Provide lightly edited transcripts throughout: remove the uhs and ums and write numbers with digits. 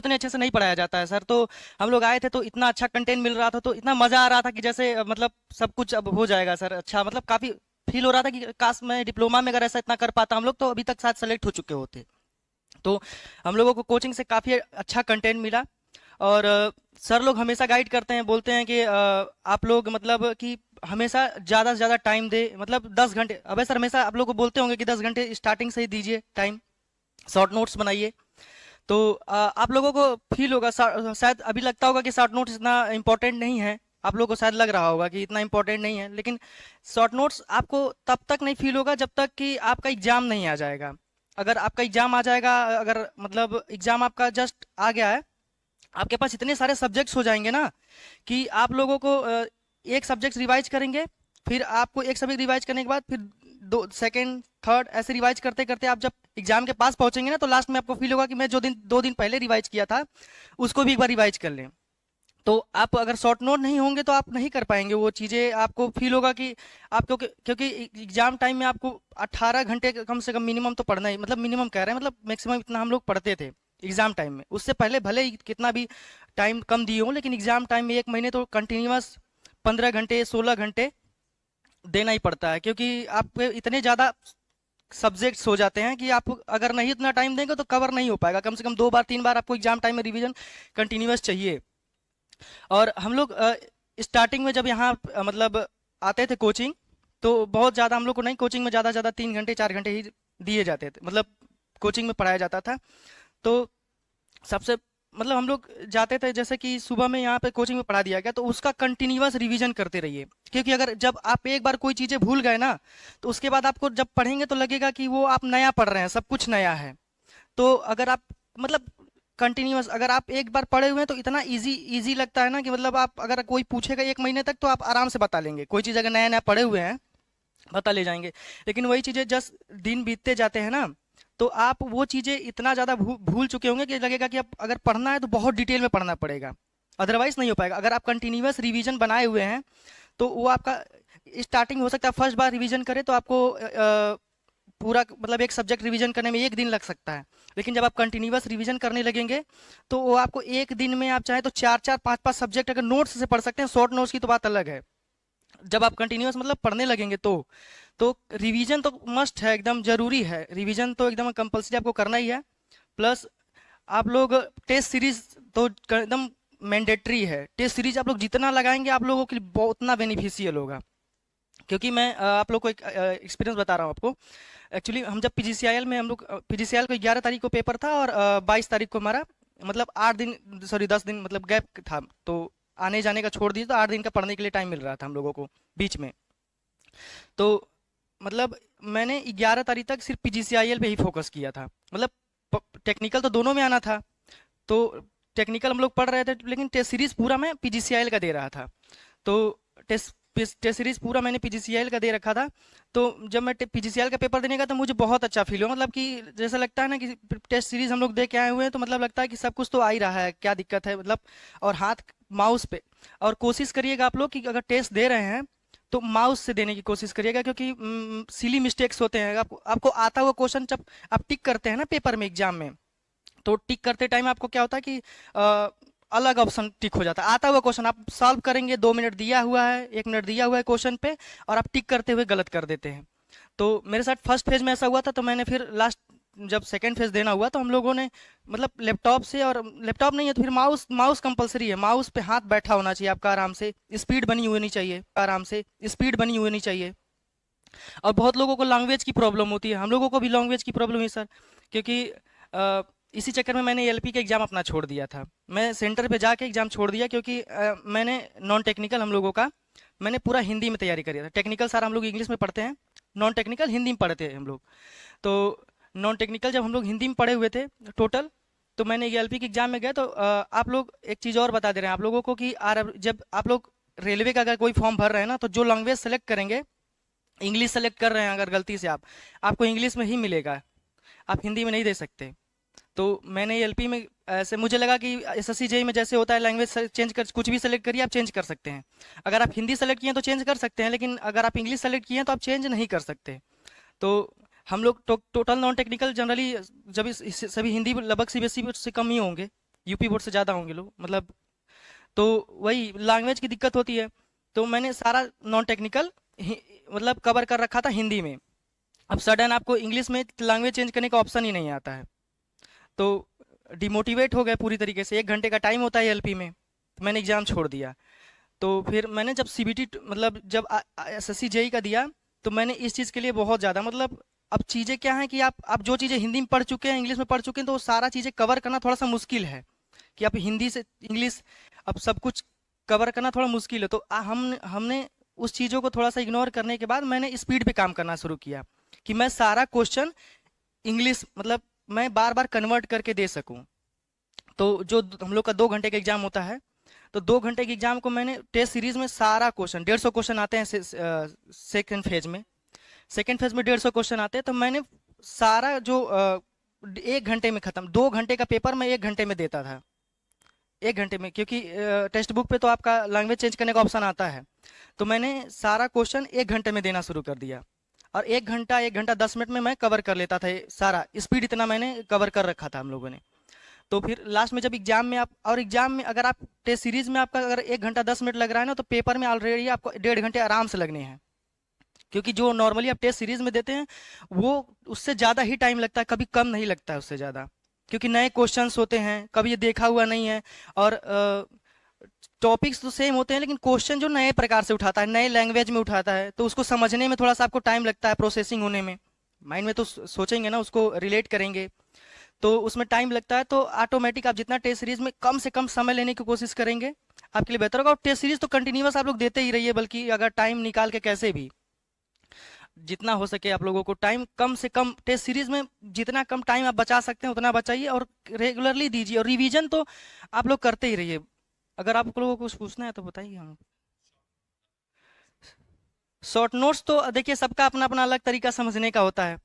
उतने अच्छे से नहीं पढ़ाया जाता है सर। तो हम लोग आए थे तो इतना अच्छा कंटेंट मिल रहा था, तो इतना मजा आ रहा था कि जैसे मतलब सब कुछ अब हो जाएगा सर। अच्छा मतलब काफी फील हो रहा था कि काश मैं डिप्लोमा में अगर ऐसा इतना कर पाता, हम लोग तो अभी तक शायद सेलेक्ट हो चुके होते। तो हम लोगों को कोचिंग से काफ़ी अच्छा कंटेंट मिला। और सर लोग हमेशा गाइड करते हैं, बोलते हैं कि आप लोग मतलब कि हमेशा ज़्यादा से ज़्यादा टाइम दे, मतलब 10 घंटे। अबे सर हमेशा आप लोग को बोलते होंगे कि 10 घंटे स्टार्टिंग से ही दीजिए टाइम, शॉर्ट नोट्स बनाइए। तो आप लोगों को फील होगा शायद अभी लगता होगा कि शॉर्ट नोट्स इतना इंपॉर्टेंट नहीं है, आप लोगों को शायद लग रहा होगा कि इतना इंपॉर्टेंट नहीं है, लेकिन शॉर्ट नोट्स आपको तब तक नहीं फील होगा जब तक कि आपका एग्जाम नहीं आ जाएगा। अगर आपका एग्जाम आ जाएगा, अगर मतलब एग्जाम आपका जस्ट आ गया है, आपके पास इतने सारे सब्जेक्ट्स हो जाएंगे ना कि आप लोगों को एक सब्जेक्ट रिवाइज करेंगे, फिर आपको एक सब्जेक्ट रिवाइज करने के बाद फिर दो सेकंड थर्ड ऐसे रिवाइज करते करते आप जब एग्जाम के पास पहुंचेंगे ना, तो लास्ट में आपको फील होगा कि मैं जो दिन 2 दिन पहले रिवाइज किया था उसको भी एक बार रिवाइज कर लें। तो आप अगर शॉर्ट नोट नहीं होंगे तो आप नहीं कर पाएंगे वो चीज़ें। आपको फील होगा कि आपको क्योंकि एग्जाम टाइम में आपको 18 घंटे कम से कम मिनिमम तो पढ़ना ही, मतलब मिनिमम कह रहे हैं, मतलब मैक्सिमम इतना हम लोग पढ़ते थे एग्जाम टाइम में। उससे पहले भले ही कितना भी टाइम कम दिए हों, लेकिन एग्जाम टाइम में 1 महीने तो कंटिन्यूअस 15 घंटे 16 घंटे देना ही पड़ता है, क्योंकि आप इतने ज़्यादा सब्जेक्ट्स हो जाते हैं कि आप अगर नहीं इतना टाइम देंगे तो कवर नहीं हो पाएगा। कम से कम 2 बार 3 बार आपको एग्जाम टाइम में रिवीजन कंटिन्यूअस चाहिए। और हम लोग स्टार्टिंग में जब यहाँ मतलब आते थे कोचिंग, तो बहुत ज़्यादा हम लोग को नहीं, कोचिंग में ज़्यादा से ज़्यादा 3 घंटे 4 घंटे ही दिए जाते थे, मतलब कोचिंग में पढ़ाया जाता था। तो सबसे मतलब हम लोग जाते थे, जैसे कि सुबह में यहाँ पे कोचिंग में पढ़ा दिया गया तो उसका कंटिन्यूअस रिवीजन करते रहिए, क्योंकि अगर जब आप एक बार कोई चीज़ें भूल गए ना, तो उसके बाद आपको जब पढ़ेंगे तो लगेगा कि वो आप नया पढ़ रहे हैं, सब कुछ नया है। तो अगर आप मतलब कंटिन्यूअस अगर आप एक बार पढ़े हुए हैं तो इतना इजी इजी लगता है ना कि मतलब आप अगर कोई पूछेगा 1 महीने तक तो आप आराम से बता लेंगे, कोई चीज़ अगर नया नया पढ़े हुए हैं बता ले जाएंगे। लेकिन वही चीज़ें जस्ट दिन बीतते जाते हैं ना, तो आप वो चीज़ें इतना ज़्यादा भूल चुके होंगे कि लगेगा कि अब अगर पढ़ना है तो बहुत डिटेल में पढ़ना पड़ेगा, अदरवाइज नहीं हो पाएगा। अगर आप कंटिन्यूअस रिवीजन बनाए हुए हैं तो वो आपका स्टार्टिंग हो सकता है फर्स्ट बार रिवीजन करें तो आपको पूरा मतलब एक सब्जेक्ट रिवीजन करने में 1 दिन लग सकता है। लेकिन जब आप कंटिन्यूअस रिवीजन करने लगेंगे तो वो आपको 1 दिन में आप चाहे तो 4 4 5 5 सब्जेक्ट अगर नोट्स से पढ़ सकते हैं। शॉर्ट नोट्स की तो बात अलग है। जब आप कंटिन्यूअस मतलब पढ़ने लगेंगे तो रिवीजन तो मस्ट है, एकदम जरूरी है। रिवीजन तो एकदम कंपलसरी आपको करना ही है। प्लस आप लोग टेस्ट सीरीज तो एकदम मैंडेटरी है। टेस्ट सीरीज आप लोग जितना लगाएंगे आप लोगों के लिए बहुत उतना बेनिफिशियल होगा। क्योंकि मैं आप लोग को एक एक्सपीरियंस बता रहा हूँ आपको। एक्चुअली हम जब पीजीसीआईएल में हम लोग पीजीसीआईएल को 11 तारीख को पेपर था और 22 तारीख को हमारा मतलब 8 दिन सॉरी 10 दिन मतलब गैप था। तो आने जाने का छोड़ दिए तो 8 दिन का पढ़ने के लिए टाइम मिल रहा था हम लोगों को बीच में। तो मतलब मैंने 11 तारीख तक सिर्फ पीजीसीआईएल पे ही फोकस किया था। मतलब टेक्निकल तो दोनों में आना था, तो टेक्निकल हम लोग पढ़ रहे थे, लेकिन टेस्ट सीरीज पूरा मैं पीजीसीआईएल का दे रहा था। तो टेस्ट टेस्ट सीरीज पूरा मैंने पीजीसीएल का दे रखा था। तो जब मैं पीजीसीएल का पेपर देने का तो मुझे बहुत अच्छा फील हुआ, मतलब कि जैसा लगता है ना कि टेस्ट सीरीज हम लोग दे के आए हुए हैं तो मतलब लगता है कि सब कुछ तो आ ही रहा है, क्या दिक्कत है मतलब। और हाथ माउस पे, और कोशिश करिएगा आप लोग कि अगर टेस्ट दे रहे हैं तो माउस से देने की कोशिश करिएगा, क्योंकि सिली मिस्टेक्स होते हैं। आपको आता हुआ क्वेश्चन जब आप टिक करते हैं ना पेपर में एग्जाम में, तो टिक करते टाइम आपको क्या होता है कि अलग ऑप्शन टिक हो जाता है। आता हुआ क्वेश्चन आप सॉल्व करेंगे, 2 मिनट दिया हुआ है 1 मिनट दिया हुआ है क्वेश्चन पे, और आप टिक करते हुए गलत कर देते हैं। तो मेरे साथ फर्स्ट फेज में ऐसा हुआ था। तो मैंने फिर लास्ट जब सेकंड फेज देना हुआ तो हम लोगों ने मतलब लैपटॉप से, और लैपटॉप नहीं है तो फिर माउस माउस कंपलसरी है, माउस पे हाथ बैठा होना चाहिए आपका, आराम से स्पीड बनी हुई नहीं चाहिए, आराम से स्पीड बनी हुई नहीं चाहिए। और बहुत लोगों को लैंग्वेज की प्रॉब्लम होती है, हम लोगों को भी लैंग्वेज की प्रॉब्लम है सर। क्योंकि इसी चक्कर में मैंने एलपी का एग्ज़ाम अपना छोड़ दिया था। मैं सेंटर पे जाके एग्ज़ाम छोड़ दिया, क्योंकि मैंने नॉन टेक्निकल हम लोगों का मैंने पूरा हिंदी में तैयारी करी था। टेक्निकल सारा हम लोग इंग्लिश में पढ़ते हैं, नॉन टेक्निकल हिंदी में पढ़ते हैं हम लोग। तो नॉन टेक्निकल जब हम लोग हिंदी में पढ़े हुए थे टोटल, तो मैंने एलपी के एग्ज़ाम में गया। तो आप लोग एक चीज़ और बता दे रहे हैं आप लोगों को कि जब आप लोग रेलवे का अगर कोई फॉर्म भर रहे हैं ना, तो जो लैंग्वेज सेलेक्ट करेंगे, इंग्लिश सेलेक्ट कर रहे हैं अगर गलती से आप, आपको इंग्लिश में ही मिलेगा, आप हिंदी में नहीं दे सकते। तो मैंने एलपी में ऐसे मुझे लगा कि एसएससी जेई में जैसे होता है लैंग्वेज चेंज कर, कुछ भी सेलेक्ट करिए आप चेंज कर सकते हैं। अगर आप हिंदी सेलेक्ट किए हैं तो चेंज कर सकते हैं, लेकिन अगर आप इंग्लिश सेलेक्ट किए हैं तो आप चेंज नहीं कर सकते। तो हम लोग टोटल नॉन टेक्निकल जनरली जब सभी हिंदी लगभग सीबीएसई से कम ही होंगे, यूपी बोर्ड से ज़्यादा होंगे लोग मतलब। तो वही लैंग्वेज की दिक्कत होती है। तो मैंने सारा नॉन टेक्निकल मतलब कवर कर रखा था हिंदी में। अब सडन आपको इंग्लिश में लैंग्वेज चेंज करने का ऑप्शन ही नहीं आता है, तो डिमोटिवेट हो गए पूरी तरीके से। 1 घंटे का टाइम होता है एलपी में, तो मैंने एग्ज़ाम छोड़ दिया। तो फिर मैंने जब सीबीटी मतलब जब एसएससी जेई का दिया, तो मैंने इस चीज़ के लिए बहुत ज़्यादा मतलब, अब चीज़ें क्या हैं कि आप जो चीज़ें हिंदी में पढ़ चुके हैं, इंग्लिश में पढ़ चुके हैं, तो वो सारा चीज़ें कवर करना थोड़ा सा मुश्किल है कि आप हिंदी से इंग्लिश अब सब कुछ कवर करना थोड़ा मुश्किल है। तो हमने उस चीज़ों को थोड़ा सा इग्नोर करने के बाद मैंने स्पीड पे काम करना शुरू किया कि मैं सारा क्वेश्चन इंग्लिश मतलब मैं बार बार कन्वर्ट करके दे सकूं। तो जो हम लोग का 2 घंटे का एग्जाम होता है, तो 2 घंटे के एग्जाम को मैंने टेस्ट सीरीज में सारा क्वेश्चन 150 क्वेश्चन आते हैं सेकेंड फेज में। सेकेंड फेज में 150 क्वेश्चन आते हैं, तो मैंने सारा जो 1 घंटे में खत्म, 2 घंटे का पेपर मैं 1 घंटे में देता था। 1 घंटे में, क्योंकि टेक्स्ट बुक पे तो आपका लैंग्वेज चेंज करने का ऑप्शन आता है। तो मैंने सारा क्वेश्चन 1 घंटे में देना शुरू कर दिया, और 1 घंटा 1 घंटा 10 मिनट में मैं कवर कर लेता था ये सारा। स्पीड इतना मैंने कवर कर रखा था हम लोगों ने। तो फिर लास्ट में जब एग्जाम में आप, और एग्जाम में अगर आप टेस्ट सीरीज में आपका अगर 1 घंटा 10 मिनट लग रहा है ना, तो पेपर में ऑलरेडी आपको 1.5 घंटे आराम से लगने हैं। क्योंकि जो नॉर्मली आप टेस्ट सीरीज में देते हैं, वो उससे ज़्यादा ही टाइम लगता है, कभी कम नहीं लगता है उससे ज़्यादा। क्योंकि नए क्वेश्चंस होते हैं, कभी ये देखा हुआ नहीं है, और टॉपिक्स तो सेम होते हैं, लेकिन क्वेश्चन जो नए प्रकार से उठाता है, नए लैंग्वेज में उठाता है, तो उसको समझने में थोड़ा सा आपको टाइम लगता है, प्रोसेसिंग होने में। माइंड में तो सोचेंगे ना, उसको रिलेट करेंगे, तो उसमें टाइम लगता है। तो ऑटोमेटिक आप जितना टेस्ट सीरीज में कम से कम समय लेने की कोशिश करेंगे, आपके लिए बेहतर होगा। और टेस्ट सीरीज तो कंटिन्यूअस आप लोग देते ही रहिए, बल्कि अगर टाइम निकाल के कैसे भी जितना हो सके आप लोगों को टाइम कम से कम टेस्ट सीरीज में जितना कम टाइम आप बचा सकते हैं उतना बचाइए, और रेगुलरली दीजिए। और रिवीजन तो आप लोग करते ही रहिए। अगर आप लोगों को कुछ पूछना है तो बताइए। हम शॉर्ट नोट्स तो देखिए, सबका अपना अपना अलग तरीका समझने का होता है।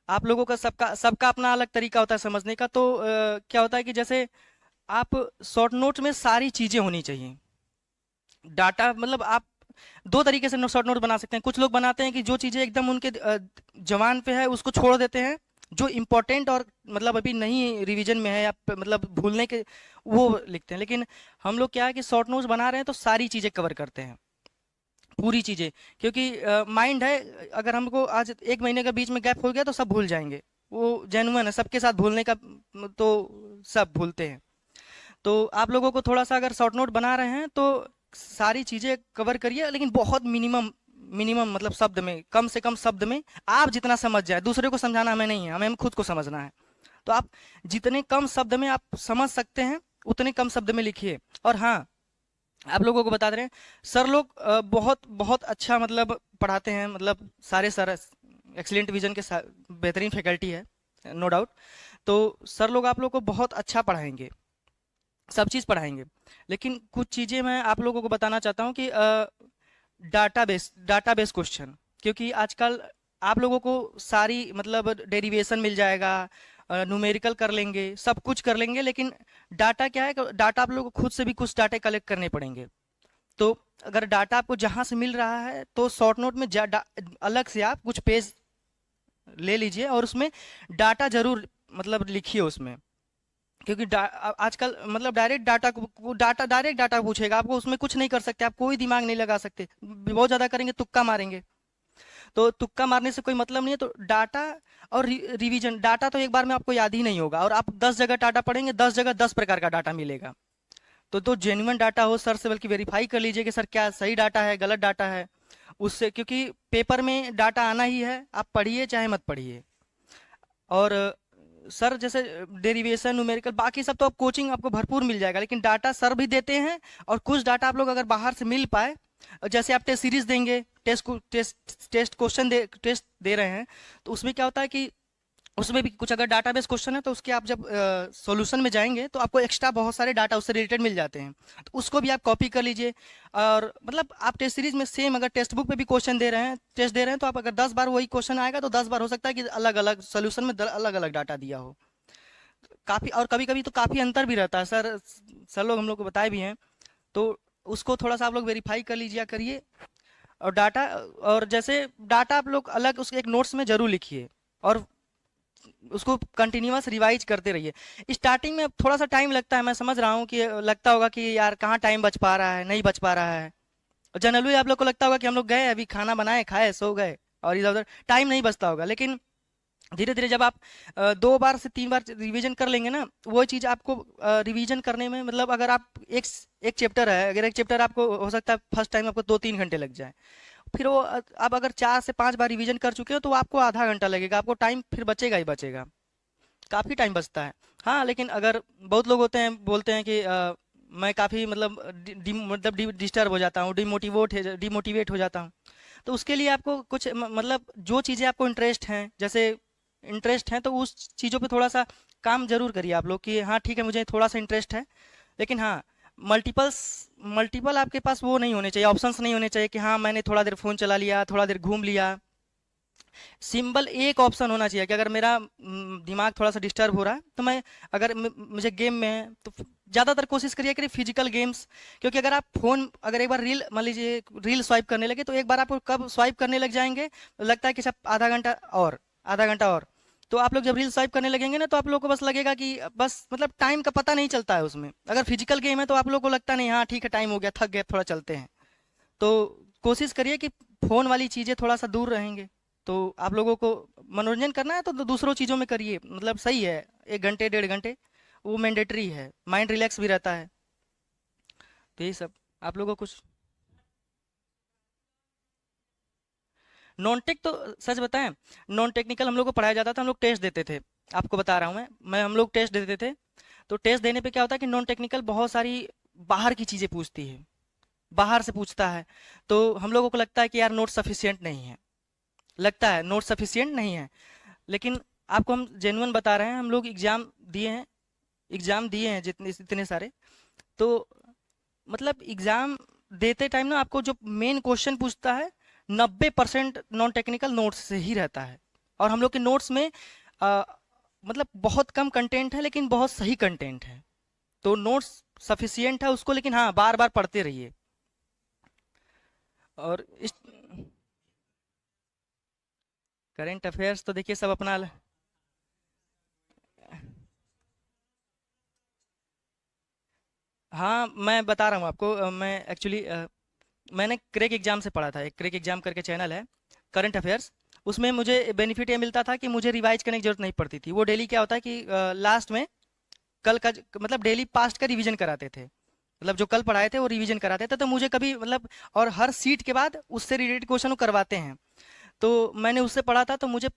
आप लोगों का सबका सबका अपना अलग तरीका होता है समझने का। तो क्या होता है कि जैसे आप शॉर्ट नोट में सारी चीजें होनी चाहिए। डाटा मतलब आप 2 तरीके से शॉर्ट नोट बना सकते हैं। कुछ लोग बनाते हैं कि जो चीजें एकदम उनके जवान पे है उसको छोड़ देते हैं, जो इम्पोर्टेंट और मतलब अभी नहीं रिवीजन में है या मतलब भूलने के, वो लिखते हैं। लेकिन हम लोग क्या है कि शॉर्ट नोट्स बना रहे हैं तो सारी चीजें कवर करते हैं, पूरी चीजें। क्योंकि माइंड है, अगर हमको आज 1 महीने का बीच में गैप हो गया तो सब भूल जाएंगे, वो जेन्युइन है, सबके साथ भूलने का, तो सब भूलते हैं। तो आप लोगों को थोड़ा सा अगर शॉर्ट नोट बना रहे हैं तो सारी चीजें कवर करिए, लेकिन बहुत मिनिमम मिनिमम मतलब शब्द में, कम से कम शब्द में। आप जितना समझ जाए, दूसरे को समझाना हमें नहीं है, हमें खुद को समझना है। तो आप जितने कम शब्द में आप समझ सकते हैं उतने कम शब्द में लिखिए। और हाँ, आप लोगों को बता दे रहे हैं, सर लोग बहुत बहुत अच्छा मतलब पढ़ाते हैं, मतलब सारे सर एक्सीलेंट विजन के बेहतरीन फैकल्टी है, नो डाउट। तो सर लोग आप लोग को बहुत अच्छा पढ़ाएंगे, सब चीज़ पढ़ाएंगे। लेकिन कुछ चीज़ें मैं आप लोगों को बताना चाहता हूँ कि डाटाबेस क्वेश्चन, क्योंकि आजकल आप लोगों को सारी मतलब डेरिवेशन मिल जाएगा, न्यूमेरिकल कर लेंगे, सब कुछ कर लेंगे, लेकिन डाटा क्या है, डाटा आप लोगों को खुद से भी कुछ डाटा कलेक्ट करने पड़ेंगे। तो अगर डाटा आपको जहाँ से मिल रहा है, तो शॉर्ट नोट में अलग से आप कुछ पेज ले लीजिए और उसमें डाटा जरूर मतलब लिखिए उसमें। क्योंकि आजकल मतलब डायरेक्ट डाटा पूछेगा आपको, उसमें कुछ नहीं कर सकते आप, कोई दिमाग नहीं लगा सकते, बहुत ज्यादा करेंगे तुक्का मारेंगे। तो तुक्का मारने से कोई मतलब नहीं है। तो डाटा और रिवीजन, डाटा तो एक बार में आपको याद ही नहीं होगा, और आप 10 जगह डाटा पढ़ेंगे, 10 जगह 10 प्रकार का डाटा मिलेगा। तो जेन्युइन डाटा हो सर से बल्कि वेरीफाई कर लीजिए कि सर क्या सही डाटा है गलत डाटा है उससे, क्योंकि पेपर में डाटा आना ही है, आप पढ़िए चाहे मत पढ़िए। और सर जैसे डेरिवेशन न्यूमेरिकल बाकी सब तो आप कोचिंग आपको भरपूर मिल जाएगा, लेकिन डाटा सर भी देते हैं। और कुछ डाटा आप लोग अगर बाहर से मिल पाए, जैसे आप टेस्ट सीरीज देंगे, टेस्ट क्वेश्चन टेस्ट दे रहे हैं, तो उसमें क्या होता है कि उसमें भी कुछ अगर डाटाबेस क्वेश्चन है, तो उसके आप जब सॉल्यूशन में जाएंगे तो आपको एक्स्ट्रा बहुत सारे डाटा उससे रिलेटेड मिल जाते हैं, तो उसको भी आप कॉपी कर लीजिए। और मतलब आप टेस्ट सीरीज में सेम अगर टेक्स्ट बुक पे भी क्वेश्चन दे रहे हैं, टेस्ट दे रहे हैं, तो आप अगर 10 बार वही क्वेश्चन आएगा तो 10 बार हो सकता है कि अलग अलग सोल्यूशन में अलग अलग डाटा दिया हो काफी। और कभी कभी तो काफी अंतर भी रहता है, सर लोग हम लोग को बताए भी हैं। तो उसको थोड़ा सा आप लोग वेरीफाई कर लीजिए करिए। और डाटा, और जैसे डाटा आप लोग अलग उसके एक नोट्स में जरूर लिखिए। और उसको कंटिन्यूअस रिवाइज करते रहिए। स्टार्टिंग में थोड़ा सा टाइम लगता है, मैं समझ रहा हूँ कि लगता होगा कि यार कहाँ टाइम बच पा रहा है, नहीं बच पा रहा है। जनरली आप लोग को लगता होगा कि हम लोग गए अभी खाना बनाए खाए सो गए और इधर उधर टाइम नहीं बचता होगा, लेकिन धीरे धीरे जब आप 2 बार से 3 बार रिवीजन कर लेंगे ना, वो चीज़ आपको रिवीजन करने में, मतलब अगर आप एक एक चैप्टर है, अगर एक चैप्टर आपको हो सकता है फर्स्ट टाइम आपको 2-3 घंटे लग जाए, फिर वो आप अगर 4 से 5 बार रिवीजन कर चुके हो तो आपको आधा घंटा लगेगा, आपको टाइम फिर बचेगा ही बचेगा, काफ़ी टाइम बचता है। हाँ लेकिन अगर बहुत लोग होते हैं बोलते हैं कि मैं काफ़ी मतलब मतलब डिस्टर्ब हो जाता हूँ, डिमोटिवेट हो जाता हूँ, तो उसके लिए आपको कुछ मतलब जो चीज़ें आपको इंटरेस्ट हैं, जैसे इंटरेस्ट है तो उस चीज़ों पे थोड़ा सा काम जरूर करिए आप लोग कि हाँ ठीक है मुझे थोड़ा सा इंटरेस्ट है, लेकिन हाँ मल्टीपल्स मल्टीपल आपके पास वो नहीं होने चाहिए, ऑप्शंस नहीं होने चाहिए कि हाँ मैंने थोड़ा देर फ़ोन चला लिया, थोड़ा देर घूम लिया। सिंपल एक ऑप्शन होना चाहिए कि अगर मेरा दिमाग थोड़ा सा डिस्टर्ब हो रहा है तो मैं, अगर मुझे गेम में है तो ज़्यादातर कोशिश करिए कि फिजिकल गेम्स, क्योंकि अगर आप फोन अगर एक बार रील मान लीजिए रील स्वाइप करने लगे तो एक बार आपको कब स्वाइप करने लग जाएंगे, लगता है कि सब आधा घंटा और तो आप लोग जब रील स्वाइप करने लगेंगे ना तो आप लोग को बस लगेगा कि बस मतलब टाइम का पता नहीं चलता है उसमें। अगर फिजिकल गेम है तो आप लोग को लगता नहीं, हाँ ठीक है टाइम हो गया थक गए थोड़ा चलते हैं। तो कोशिश करिए कि फ़ोन वाली चीज़ें थोड़ा सा दूर रहेंगे। तो आप लोगों को मनोरंजन करना है तो दूसरों चीज़ों में करिए, मतलब सही है, 1 घंटे 1.5 घंटे वो मैंडेटरी है, माइंड रिलैक्स भी रहता है। तो यही सब आप लोगों को कुछ नॉन टेक तो सच बताएं, नॉन टेक्निकल हम लोग को पढ़ाया जाता था, हम लोग टेस्ट देते थे। आपको बता रहा हूँ मैं हम लोग टेस्ट देते थे। तो टेस्ट देने पे क्या होता है कि नॉन टेक्निकल बहुत सारी बाहर की चीज़ें पूछती है, बाहर से पूछता है, तो हम लोगों को लगता है कि यार नोट सफिशिएंट नहीं है, लगता है नोट सफिशिएंट नहीं है। लेकिन आपको हम जेन्युइन बता रहे हैं, हम लोग एग्जाम दिए हैं जितने इतने सारे। तो मतलब एग्जाम देते टाइम ना आपको जो मेन क्वेश्चन पूछता है 90% नॉन टेक्निकल नोट्स से ही रहता है। और हम लोग के नोट्स में अ, मतलब बहुत कम कंटेंट है लेकिन बहुत सही कंटेंट है। तो नोट्स सफिशियंट है उसको, लेकिन हाँ बार बार पढ़ते रहिए। और इस करेंट अफेयर्स तो देखिए सब अपना हाँ मैं बता रहा हूँ आपको, मैं एक्चुअली मैंने क्रेक एग्जाम से पढ़ा था, एक क्रेक एग्जाम करके चैनल है करंट अफेयर्स। उसमें मुझे बेनिफिट ये मिलता था कि मुझे रिवाइज करने की जरूरत नहीं पड़ती थी। वो डेली क्या होता है कि लास्ट में कल का मतलब डेली पास्ट का रिवीजन कराते थे, मतलब जो कल पढ़ाए थे वो रिवीजन कराते थे, तो मुझे कभी मतलब, और हर सीट के बाद उससे रिलेटेड क्वेश्चन वो करवाते हैं। तो मैंने उससे पढ़ा था तो मुझे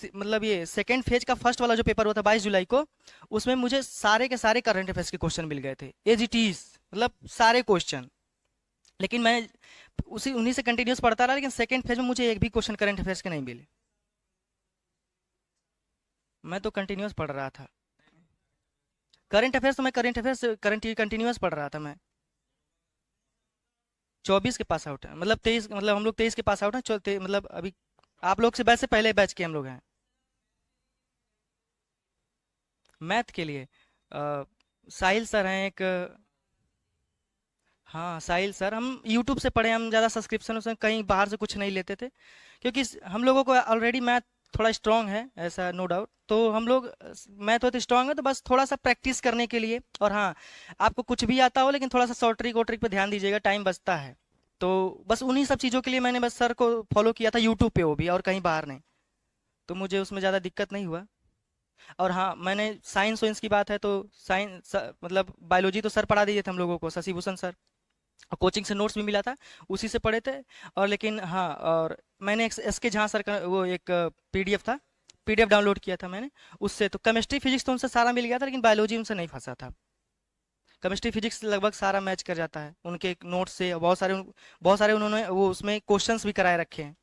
मतलब ये सेकेंड फेज का फर्स्ट वाला जो पेपर हुआ था 22 जुलाई को, उसमें मुझे सारे के सारे करंट अफेयर्स के क्वेश्चन मिल गए थे एज इट इज, मतलब सारे क्वेश्चन। लेकिन मैं उसी उन्हीं से कंटिन्यूस पढ़ता रहा, लेकिन सेकेंड फेज में मुझे एक भी क्वेश्चन करंट अफेयर्स के नहीं मिले। मैं तो कंटिन्यूस पढ़ रहा था करंट अफेयर्स, तो मैं करंट अफेयर्स करंट कंटिन्यूस पढ़ रहा था मैं। 24 के पास आउट है, मतलब 23, मतलब हम लोग 23 के पास आउट हैं, मतलब अभी आप लोग से बैच से पहले बैच के हम लोग हैं मैथ के लिए। साहिल सर हैं एक, हाँ साहिल सर, हम यूट्यूब से पढ़े, हम ज़्यादा सब्सक्रिप्शन उसमें कहीं बाहर से कुछ नहीं लेते थे, क्योंकि हम लोगों को ऑलरेडी मैथ थोड़ा स्ट्रांग है, ऐसा नो डाउट। तो हम लोग मैथ तो स्ट्रांग है, तो बस थोड़ा सा प्रैक्टिस करने के लिए। और हाँ आपको कुछ भी आता हो लेकिन थोड़ा सा शॉर्ट ट्रिक और ट्रिक पे ध्यान दीजिएगा, टाइम बचता है। तो बस उन्हीं सब चीज़ों के लिए मैंने बस सर को फॉलो किया था यूट्यूब पे, वो भी और कहीं बाहर नहीं। तो मुझे उसमें ज़्यादा दिक्कत नहीं हुआ। और हाँ मैंने साइंस वाइंस की बात है तो साइंस मतलब बायोलॉजी तो सर पढ़ा दिए थे हम लोगों को, शशि भूषण सर, और कोचिंग से नोट्स भी मिला था, उसी से पढ़े थे। और लेकिन हाँ, और मैंने एक एस के झा सर का वो एक पीडीएफ था, पीडीएफ डाउनलोड किया था मैंने उससे। तो केमिस्ट्री फिजिक्स तो उनसे सारा मिल गया था, लेकिन बायोलॉजी उनसे नहीं फंसा था। केमिस्ट्री फिजिक्स लगभग सारा मैच कर जाता है उनके नोट्स से, बहुत सारे उन्होंने वो उसमें क्वेश्चंस भी कराए रखे हैं।